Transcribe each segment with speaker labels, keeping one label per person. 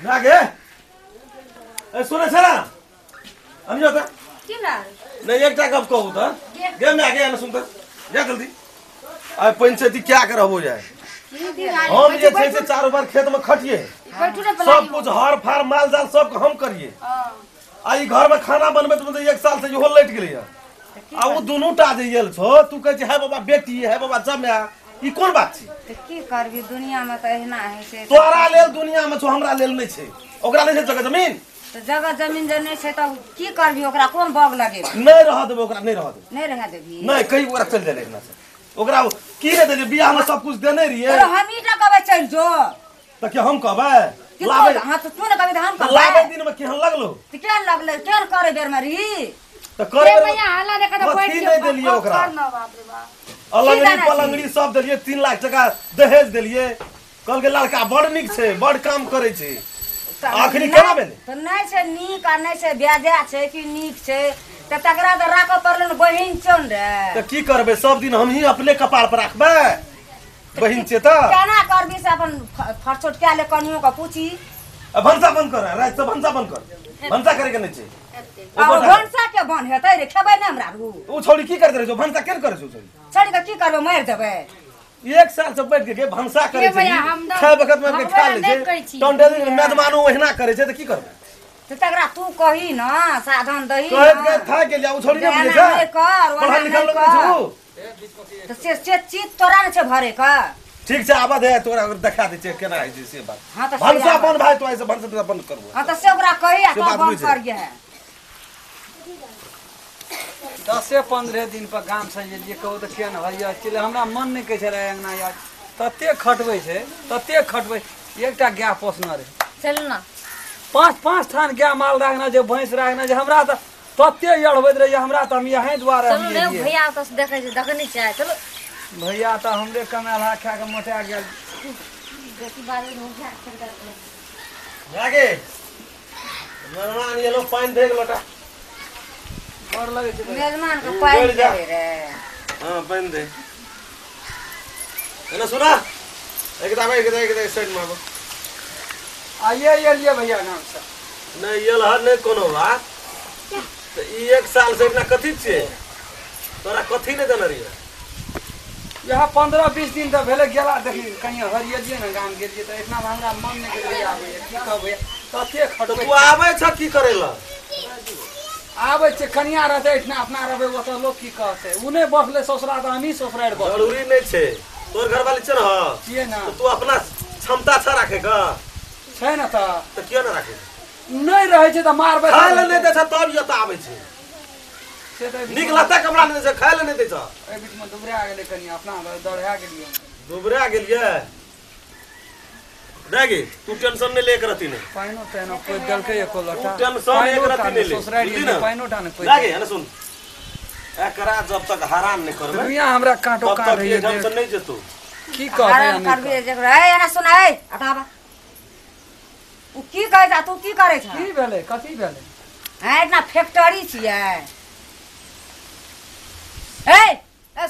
Speaker 1: ना गे ए सुने छ ना अनि जाऊ त
Speaker 2: किन
Speaker 1: नहीं एक गप कहू त गे मैं आगे आना सुन त जा जल्दी आ पंचायती क्या कर हो जाए हम ये से चारों बार खेत में खटिए सब कुछ हर फार माल जाल सब हम करिए आई घर में खाना बनबे तो एक साल से इहो लट गेलै आ वो दोनों टा जे येल छो तू कह है बाबा बेटी है बाबा जम्या ई कोन बात छी
Speaker 2: त की करबी दुनिया में त एहना है से
Speaker 1: तोरा लेल दुनिया में छो हमरा लेल नहीं छै ओकरा नहीं छै जगह जमीन
Speaker 2: त जगह जमीन जे नहीं छै त की करबी ओकरा कोन बग लगेबी
Speaker 1: नहीं रह देबे ओकरा नहीं रह देबे
Speaker 2: नहीं रह देबी
Speaker 1: नहीं कहीं ओकरा चल जाए एकना से ओकरा की रे दे बियाह में सब कुछ देने रहिए
Speaker 2: अरे हम ही त कहबे चल जो
Speaker 1: त के हम कहबे
Speaker 2: लाबे हां त तू न कहबे त हम कहबे
Speaker 1: लाबे दिन में केहन लगलो
Speaker 2: त केन लगले केन करे बेर मरी
Speaker 1: त करे
Speaker 2: भैया हाला देखा त बैठ
Speaker 1: नहीं देलिए ओकरा अलंगड़ी पलंगड़ी सब देलिए 3 लाख टका दहेज देलिए कल के लड़का बड़ निक छै बड़ काम करे छै आखिरी केना भेलै
Speaker 2: त नहीं छै नीक आ नहीं छै ब्याजा छै कि नीक छै त तकरा त राख परलन बहिन चोन रे
Speaker 1: त की करबे सब दिन हम ही अपने कपार पर रखबे बहिन छै त
Speaker 2: केना करबी से अपन फरछोट के ले कनियो का पूछी
Speaker 1: भंसा बंद कर रात से भंसा बंद कर भंसा करे के नहीं छै
Speaker 2: आ भंसा के बन हेतै रे खेबै नै हमरा रू
Speaker 1: ओ छोड़ी की करते रहे भंसा केन करे छौ छोड़ी
Speaker 2: छोड़ी के की करबे मार देबै
Speaker 1: एक साल से बैठ के भंसा करे छै खाए वक्त में खा ले छै टंडेली मेहमानो ओहिना करे छै त की करबे
Speaker 2: त तकरा तू कही न साधन दही
Speaker 1: कहत के था के लिया उ छोड़ी के बुझे छै
Speaker 2: कर
Speaker 1: पढ़ा लिखल लोग छु
Speaker 2: त से चित तोरा न छै भरे का
Speaker 1: ठीक छै आबा दे तोरा देखा दे छै केना है से बात
Speaker 2: हां त
Speaker 1: भंसा बन भाई तो ऐसे भंसा बंद करबो
Speaker 2: हां त से ओकरा कही आ तो बंद कर गे
Speaker 3: 10-15 दिन पर गाम से जे कहू त केन भैया चले हमरा मन नहीं कह छले अंगना यार तते खटबै छै तते खटबै एकटा गाय पोसना रे
Speaker 2: चल ना
Speaker 3: 5 ठान गाय माल राखना जे भैंस राखना जे हमरा त तते यड़बैत रहे हमरा त हम यहीं द्वारा हम
Speaker 2: चलो भैया तो देखे छै देखै नहीं चाहे चलो
Speaker 3: भैया त हमरे कमाल खा के मोटा गेल
Speaker 2: बेटी बारे हो गया
Speaker 1: आगे मेहमान ये लोग पानी देख लोटा
Speaker 3: और लगे छै
Speaker 2: मेजमान के पाई दे रे
Speaker 1: हां पानी दे एना सुना एक साइड मारबो
Speaker 3: आइए ये भैया नाम से
Speaker 1: नहीं ये लहर नहीं कोनो बात तो ई एक साल से इतना कथि छे तोरा कथि नहीं देना रही
Speaker 3: यहाँ 15-20 दिन तक भेले गेला देखी कहीं हरिये न गाम गेलिए त इतना हमरा मन नहीं के आबे की कहबे तते खटबै
Speaker 1: तू आबै छ की करेला
Speaker 3: आबे छै कनिया रहते इतना अपना रहबे ओ त लोग की कहते उने बसले ससुरा त हमी ससुरार बस
Speaker 1: जरूरी नहीं छे तोर घर वाली छ न
Speaker 3: किए ना
Speaker 1: तो तू अपना क्षमता छ राखे का
Speaker 3: छै न
Speaker 1: तो किया न राखे
Speaker 3: नहीं रहे छै त मारबे
Speaker 1: खाए ले नहीं दे छ तब ये त आबै छे
Speaker 3: से त
Speaker 1: निक लगता कमरा नहीं दे छ खाए ले नहीं दे छ
Speaker 3: ए बीच में दुबरा गेले कनिया अपना दढ़ा गेलिए
Speaker 1: दुबरा गेलिए देगी तू टेंशन नहीं लेकर रहती नहीं
Speaker 3: पाइनो तैनो कोई दलके एको लटा
Speaker 1: टेंशन लेकर रहती नहीं ले
Speaker 3: ससुरार ये पाइनो टाने कोई
Speaker 1: लागे है ना सुन एकरा जब तक हराम नहीं करबे
Speaker 3: दुनिया हमरा काटो
Speaker 1: तब
Speaker 3: काट
Speaker 1: तक
Speaker 3: रही
Speaker 1: ये
Speaker 3: है
Speaker 1: टेंशन नहीं जेतू
Speaker 3: की कहबे
Speaker 2: आराम करबी जकरा ए एना सुना ए अटाबा उ की कहै छ तू की करै छ
Speaker 3: की भेले कथि भेले
Speaker 2: है इतना फैक्ट्री छियै ए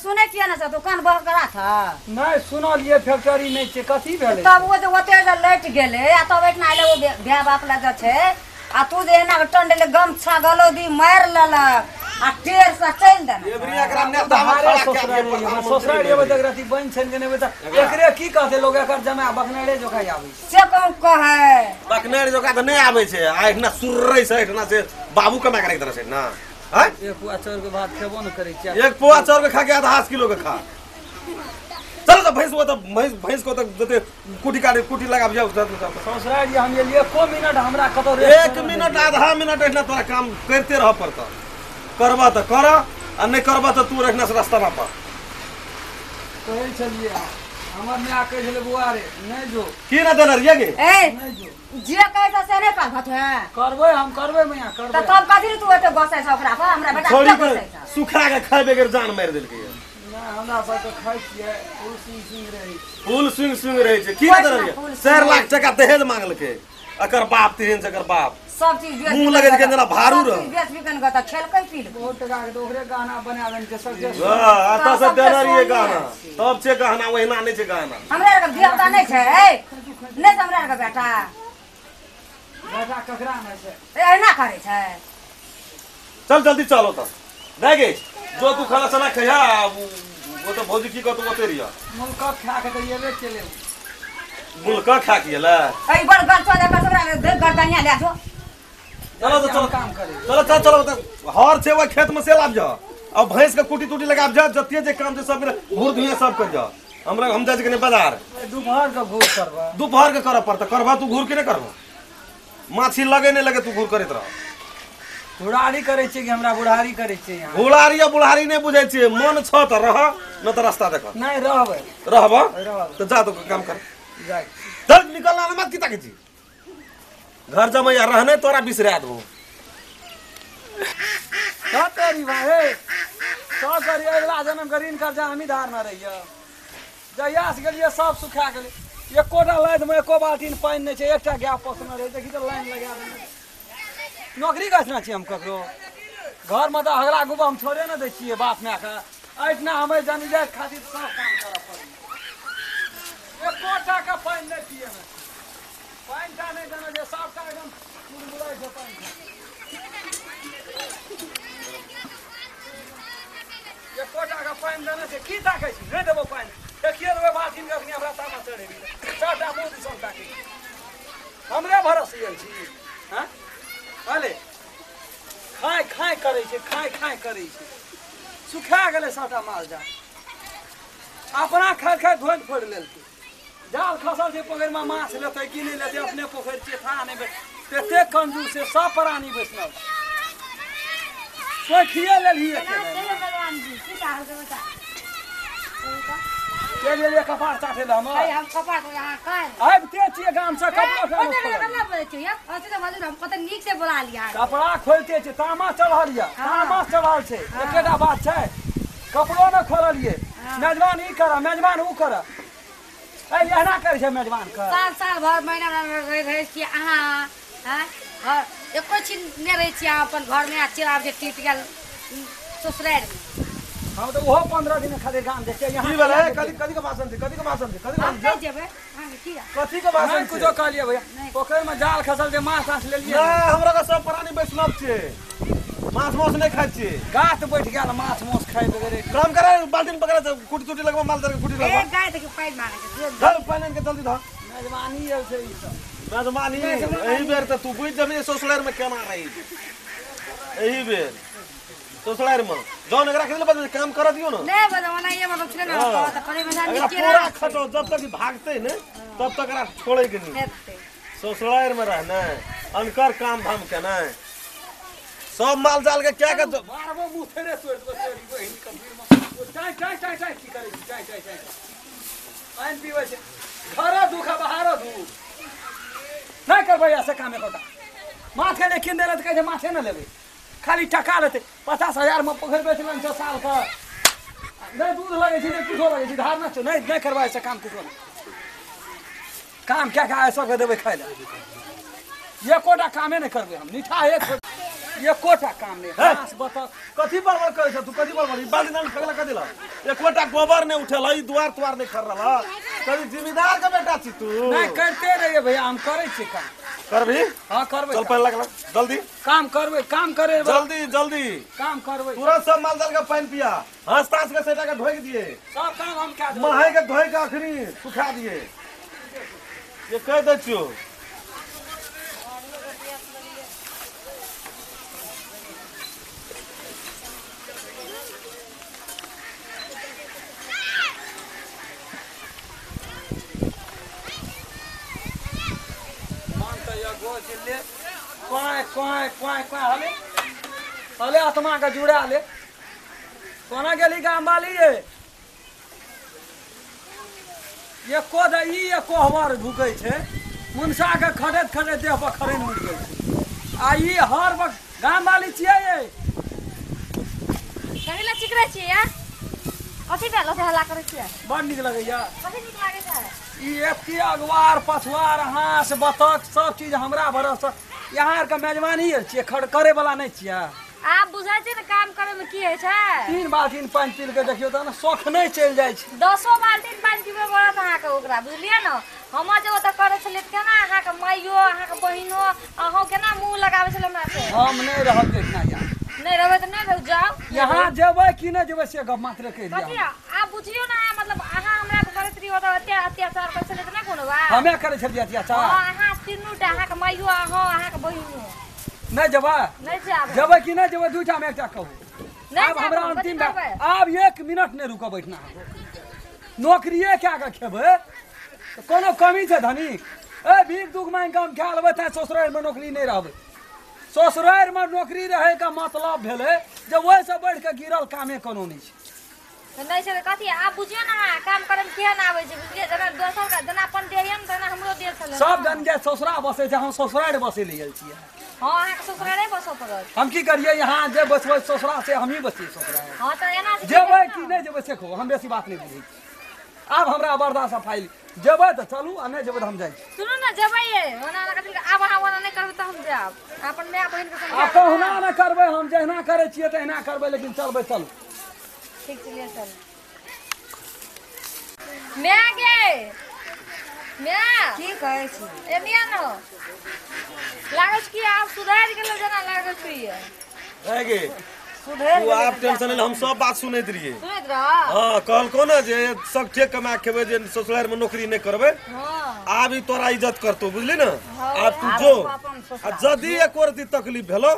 Speaker 2: सुने किया ना छ दुकान बह करा था
Speaker 3: नहीं सुनलिए फैक्ट्री नहीं छै कथि भेले
Speaker 2: तब वो जो ओते जे लट गेले आ तब इतना आइले वो ब्याह बाप लगा छै आ तू जे एना टंडले गमछा गलोदी मार लेलक आ टेर से चल देना
Speaker 1: एबरी एकरा नेता में खड़ा के
Speaker 3: ससुराल ये तक राती बन छन के ने बता एकरे की कहते लोग एकर जमा बखनेड़े जोखा आबै
Speaker 2: से कौन कहे
Speaker 1: बकनेर जोका त नहीं आबै छै आ इतना सुररै छै इतना से बाबू कमा करे तरह से ना है
Speaker 3: एक पुआ चाउर के भात खेबो न करे छै
Speaker 1: एक पोआ चाउर के खा के आधा 10 किलो के खा चल तो भैंस वो तो भैंस को तो जते कुटी काटे कुटी लगाब जाओ
Speaker 3: ससुराल ये हम ये एको मिनट हमरा कतो
Speaker 1: 1 मिनट आधा मिनट इतना तोरा काम करते रह पड़ता करबा त कर आ नहीं करबा त तू रखना से रास्ता ना पा
Speaker 3: कहै छलिए हमर में आके छले बुआ रे नहीं जो
Speaker 1: की ना देना रिया के
Speaker 2: ए
Speaker 3: नहीं जो
Speaker 2: जे कहै छ से नहीं कहत है
Speaker 3: करबै हम करबै मैया
Speaker 2: त
Speaker 3: करबै
Speaker 2: तब कथि तू एते बसै छ ओकरा पर हमरा बेटा
Speaker 1: छोड़ी
Speaker 2: के
Speaker 1: के
Speaker 2: बसै छ
Speaker 1: सुखा के खाए बगैर जान मार देलकै
Speaker 3: ना हमरा सब तो खाइ छियै फूल सिंह रही
Speaker 1: फूल स्विंग रहे छै की देना रिया 4 लाख टका दहेज मांगलकै अकर बाप तेहन से अकर बाप
Speaker 2: सब चीज बेच
Speaker 1: मुंह लगे के जना भारू रह
Speaker 2: बेच बिकन गता खेलकै पील
Speaker 3: बहुत टका के ओकरे गाना बना देन के सब
Speaker 1: आता से देना रिए गाना तब छै गाना ओहिना नहीं छै गाना
Speaker 2: हमरा के देवता नहीं छै नहीं हमरा के बेटा
Speaker 3: बेटा ककरा में छै
Speaker 2: एना करे छै।
Speaker 1: चल जल्दी चलो तो नहीं गे जो तू खाना सना खया वो तो भौजी की कहतो ओते रिया
Speaker 3: मुल्का खा के तो येबे चले
Speaker 1: मुल्का खा के ला
Speaker 2: ए बड़ गल तो जा कसरा दे गर्दनिया ले जो।
Speaker 1: चलो तो चलो
Speaker 3: काम करे
Speaker 1: चलो चल चलो हर छे वो खेत में से लाब जा और भैंस के कुटी टूटी लगा जा जतिये जे काम जे सब घूर धुइया सब कर जा हमरा हम जाय के बाजार
Speaker 3: दोपहर का घूर करबा
Speaker 1: दोपहर के कर पड़ता करबा तू घूर के नहीं करबा माछी लगे नहीं लगे तू घूर करत रह
Speaker 3: बुढ़ारी करे छै कि हमरा बुढ़ारी करे छै यहाँ
Speaker 1: बुढ़ारी या बुढ़ारी नहीं बुझे छे मन छ त रह न त रास्ता देख
Speaker 3: नहीं रहबे
Speaker 1: रहबा
Speaker 3: रहब
Speaker 1: तो जा तो काम कर
Speaker 3: जाय
Speaker 1: चल निकलना मत की ताके छी घर जमा या रहने तोरा बिसरा दो
Speaker 3: का तेरी भाई तो करी अगला जन्म करीन कर्जा हमी धार न रहिए जहिया से गेलिए सब सुखा गेलै एकोटा लाइन में एको बाल्टीन पानी नहीं छै एकटा गाय पोसना रहे देखी तो लाइन लगा देने नौकरी कसना छी हम ककरो घर में तो हगड़ा गुबा हम छोड़े न दै छियै बाप माय के ऐठना हमें जानी जाए खातिर सब काम करऽ पड़ै एकोटा के पानी नहीं पिए में पानी टा नहीं देना जे सबटा एकदम मुरमुराई छै पानी एकोटा के पानी देने छै की ताकै छी नहीं देबो पानी देखिए रे बाल्टीन के अपने हमरा तामा चढ़ेबी चारटा मुंह दिसन ताकै हमरे भरोसे आयल छी हैं अले खाय खाय करे छै खाय खाय करे छै सुखा गेलै सबटा माल जाल अपना खाय खाय धोइ फोड़ लेलकै जाल खसल छै पोखरि में माछ लेतै कि नहीं लेतै अपने पोखरि छै था नहीं तते कंजूस से सब प्राणी बैसनल सोखिए लेलिए
Speaker 2: भगवान जी की चाहल के बता
Speaker 3: के लिए कपार चाटे ल हम
Speaker 2: हम कपाट यहाँ काल
Speaker 3: आबिते छियै गाम से कपड़ा
Speaker 2: कते कतना बोले छै या अथी तो बाजू हम कते नीक से बोला लिया
Speaker 3: कपड़ा खोलते छै तामा चढ़ल या तामा चढ़ल छै एकेटा बात छै कपड़ो न खोललिए मेजबान ई कर मेजबान ऊ कर ए एहना करे छै मेजबान कर
Speaker 2: साल साल भर महीना रहे छी अहाँ हैं घर एको छी ने रहे छी अपन घर में चिराब जे टीट गेल ससुराल में
Speaker 3: हम तो ओहो 15 दिन खातिर गाम देखे यहाँ
Speaker 1: की बोले कदी कदी के भाषण थी कदी के भाषण थी कदी
Speaker 2: हम
Speaker 1: भाषण
Speaker 2: नहीं जेबे हां किया
Speaker 1: कथी के भाषण
Speaker 3: नहीं कुछो कहलिए भैया पोखरि में जाल खसल जे माछ ताछ लेलिए
Speaker 1: ना हमरा का सब प्राणी वैष्णव छे मांस मांस नहीं खाइ छे
Speaker 3: गात बैठ गेल माछ माछ खाइ वगैरह
Speaker 1: काम करे बाल्टीन पकड़े कुटी टूटी लगवा माल दर कुटी लगवा
Speaker 2: एक गाय के पाइन मांगे छै
Speaker 1: धर पानी के जल्दी धर
Speaker 3: मेजबानी है से ई सब
Speaker 1: मेजबानी एही बेर त तू बुझ जबे ससुराल में केना रही एही बेर ससुराल में जौन एकरा के बदल काम कर दियो ना
Speaker 2: नहीं बदवाना ये मतलब छले ना तो करे में जान
Speaker 1: एकरा
Speaker 2: के
Speaker 1: पूरा खटो जब तक भागते ने तब तक एकरा छोड़े के नहीं ससुराल में रहना अनकर काम धाम के ना सब माल जाल के क्या कर
Speaker 3: मारबो मुंह फेरे तोड़ दो तेरी बहिन कबीर में चाय चाय चाय चाय की करे चाय चाय चाय आइन पीवे छै घर दुख बाहर दू नहीं करबै ऐसे काम एकोटा माछ के लेकिन देले त कहे माछे न लेबै खाली टका लेते 50,000 में पोखरि बेचलन 6 साल का नहीं दूध लगे छै नहीं कुछो लगे छै धार न छै नहीं करबै ऐसे काम कुछो काम क्या क्या सब के देबै खाइ ले एकोटा कामे नहीं करबै हम निठा एकोटा काम नहीं हां बता
Speaker 1: कथी बड़बड़ करे छ तू कथी बड़बड़ बाल्टी नाल खगला कथी ला एकोटा गोबर ने उठल ई द्वार तुआर नहीं कर रहला कभी जिम्मेदार के बेटा छी तू
Speaker 3: नहीं करते रहिए भैया हम करे छी काम
Speaker 1: करबी
Speaker 3: हां करबै
Speaker 1: चल पहले लगला जल्दी
Speaker 3: काम करबै काम करे
Speaker 1: जल्दी जल्दी
Speaker 3: काम करबै
Speaker 1: तुरंत सब माल जाल का पानी पिया हंस तास के सेटा के धोई दिए
Speaker 3: सब काम हम क्या
Speaker 1: महे के धोई के अखनी सुखा दिए ये कह दे छियो
Speaker 3: हले आत्मा का जुड़ा ले कोना गेली गाम वाली ये को दई ये को हमार ढुकै छै मुनसा के खड़ेत खड़ेत देह पर खड़े मुड़ गेल आ ई हर गाम वाली छियै ये
Speaker 2: कहिला चिकरा छियै या कथि भेल से हल्ला करै छियै
Speaker 3: बड़ नीक लगैया
Speaker 2: कथि नीक लागे छै
Speaker 3: ई एते अगवार पछुआर हांस बतख सब चीज हमरा भरोसा यहाँ के मेजबानी छियै खड़ करे वाला नहीं छियै
Speaker 2: आप बुझाइ छै न काम करे में की है छै
Speaker 3: 3 बाल्टीन पानी पी के देखियो त शौख नहीं चल जाय छै
Speaker 2: 10 बाल्टीन पानी पीबे पड़त अहाँ के ओकरा बुझलिए न हम जे ओत करे छलिए केना अहाँ के माइयो अहाँ के बहिनो अहाँ केना मुंह लगाबै छले हमरा से
Speaker 3: हम नहीं रहब देखना यार
Speaker 2: नहीं रहबे त नहीं रह जाओ
Speaker 3: यहाँ जेबै कि नहीं जेबै से गप मात्र कह दिया
Speaker 2: कथि आप बुझियो ना मतलब अहाँ हमरा के करत रही ओत अत्याचार कर छले त ना कोनो बा
Speaker 3: हमे करे छलिए अत्याचार
Speaker 2: अहाँ तीनूटा अहाँ के माइयो अहाँ के बहिनो
Speaker 3: नहीं जेबै
Speaker 2: नहीं जाब
Speaker 3: जेबै कि नहीं जेबै दुईटा में एकटा कहू
Speaker 2: नहीं
Speaker 3: अब हमरा
Speaker 2: जाब,
Speaker 3: अंतिम
Speaker 2: कथी
Speaker 3: बात
Speaker 2: करबै?
Speaker 3: अब 1 मिनट नहीं रुक बैठना नौकरिए क्या के खेबै कोनो कमी छै धनी ए भीख दुख मांग काम खा लेबै त ससुराल में नौकरी नहीं रहबै ससुराल में नौकरी रहे का मतलब भेलै जे ओहि से बढ़ के गिरल कामे कोनो नहीं छै
Speaker 2: नहीं छै कथि आप बुझियो ना काम करे में केहन आबै छै बुझलिए जना दोसर का जना अपन देहियन तना हमरो दे छले
Speaker 3: सब जन जे ससुरा बसे छै हम ससुराल बसे ले गेल छियै
Speaker 2: हां अहाँ के ससुराले बसो पड़त
Speaker 3: हम की करिए यहाँ जे बसबै ससुरा से हम ही बसिए ससुराल
Speaker 2: हां त एना
Speaker 3: जेबै कि नहीं जेबै से कहू हम बेसी बात नहीं बुझै छी आब हमरा बर्दाश्त फाइल जेबै त चलू आ नहीं जेबै त हम जाइ छी
Speaker 2: सुनू ना जबै ये ओना कथि अब अहाँ ओना नहीं करबै त हम जाब अपन माय बहिन के
Speaker 3: आ
Speaker 2: समझा
Speaker 3: कहना न करबै हम जहिना करै छियै तहिना करबै लेकिन चलबै चलू
Speaker 2: ठीक चलिए चल मैं गे मैं
Speaker 4: की कहै छी
Speaker 2: एनिया न लागै छै कि आप सुधार गेल जना लागै छै
Speaker 1: है गे
Speaker 4: सुधर
Speaker 1: तू आप टेंशन ले हम सब बात सुनैत रहिए
Speaker 2: सुनैत रह
Speaker 1: हां कहलको ना जे सब ठेक कमा के खेबै जे ससुराल में नौकरी नहीं करबै
Speaker 2: हां
Speaker 1: आब ई तोरा इज्जत करतो बुझली ना आब तू जो आ जदी एक रती तकलीफ भेलो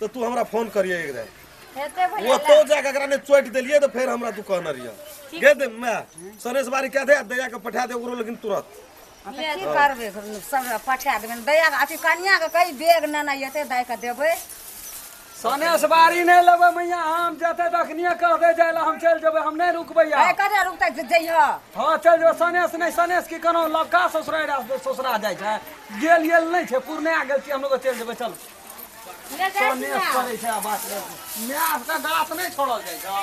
Speaker 1: तो तू हमरा फोन करिए एक रात
Speaker 2: हेते
Speaker 1: वो
Speaker 2: भैया
Speaker 1: तो जाके एकरा ने चोट देलिए तो फिर हमरा तू कहना रहिए गे दे मैं सनेश बारी कह दे दया के पठा दे ओकरो लेकिन तुरंत
Speaker 4: की करबै सब पठा देबै दया अथी कनिया के कई बेग नेना एते दाइ के देबै
Speaker 3: सनेश बारी नहीं लेबै मैया हम जते तखनिए कह दे जाय ला हम चल जेबै हम नहीं रुकबै
Speaker 4: आइ कते रुकतै जइह
Speaker 3: हां चल जेबै सनेश नहीं सनेश की कोनो लबका ससुरा जाइ छै गेल नहीं छै पूर्णिया गेल छी हम लोग चल जेबै चल
Speaker 2: ले जाइ छी
Speaker 3: सनेश
Speaker 2: ना
Speaker 3: करे छै बात मैं आपका गाछ नहीं छोड़ल जाइ छै